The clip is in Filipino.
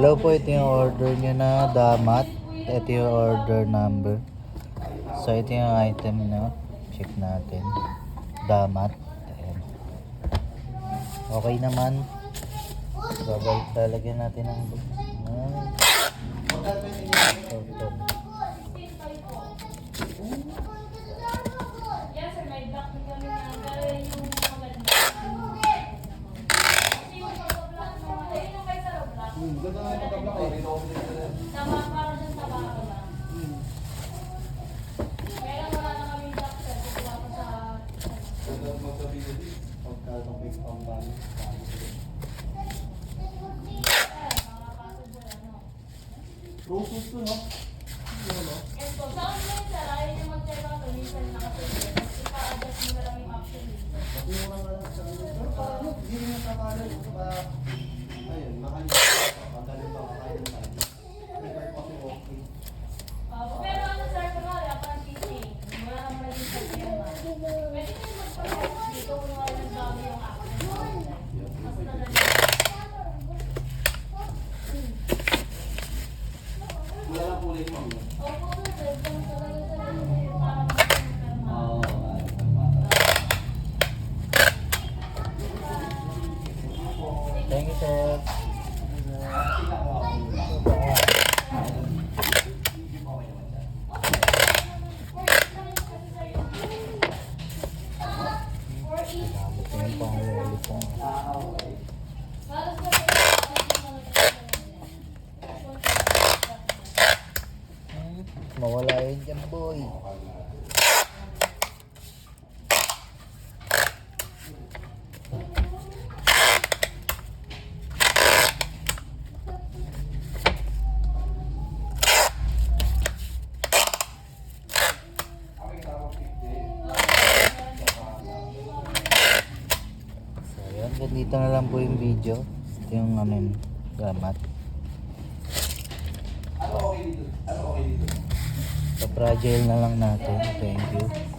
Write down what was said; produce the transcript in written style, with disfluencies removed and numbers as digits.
Hello po, ito yung order nyo na damat. Ito yung order number. So ito yung item nyo. Check natin. Damat. Ayan. Okay naman. Lalagyan natin ng Roses to, no? Ito, sa online sir, ayaw niyo mag-check out. Minsan nakasunod. Ipa-adjust mo na lang yung option dito. Pati mo lang alam sa ano. Pero paano? Hindi rin natapalan. Ayun, makalimutan pa. Pagdaling pa kakain tayo. Record pa si okay. Pero ano sir, kunwari, upon teaching, wala naman naging problema. Pwede kayo mag-perform dito kung wala nagbago yung option. Mas talaga. Wala lang kulay mo. Opo sir, talaga para mag-perform. Oo. thank you, sir. Mawala yun dyan, boy. So, yun. Ganito na lang po yung video. Ito yung damat. Ano okay dito? So, fragile na lang natin. Thank you.